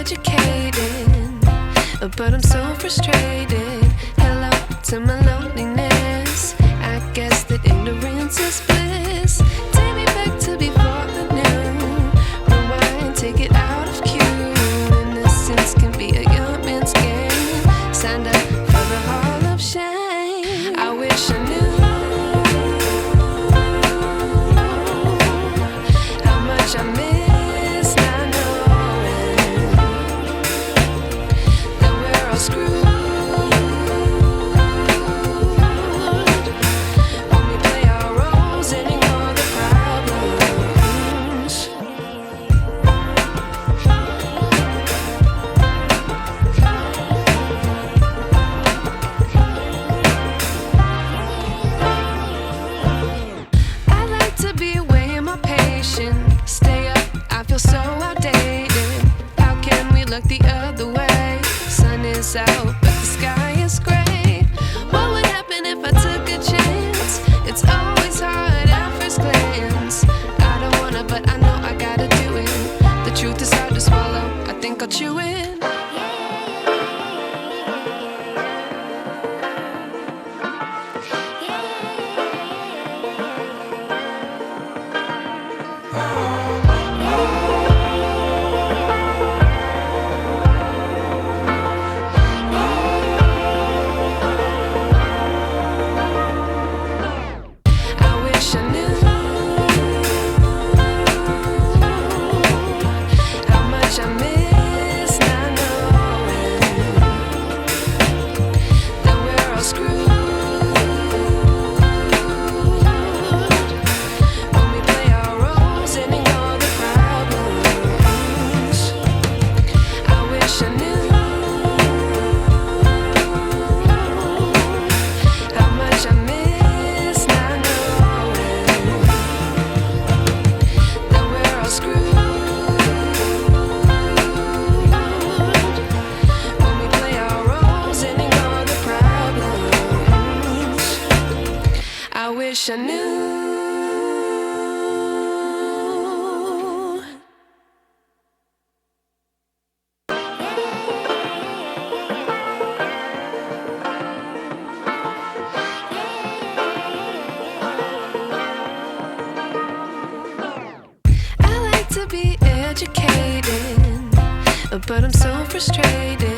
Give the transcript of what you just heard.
educated, but I'm so frustrated. Hello to my loneliness. I guess that ignorance is bliss. Take me back to before I knew. Rewind, take it out of cue. Innocence can be a young man's game. Signed up for the hall of shame. I wish I knew how much I miss not knowing that we're all screwed. Stay up, I feel so outdated. How can we look the other way? Sun is out, but the sky is gray. What would happen if I took a chance? It's always hard at first glance. I don't wanna, but I know I gotta do it. The truth is hard to swallow, I think I'll chew it. I wish I knew. I like to be educated, but I'm so frustrated.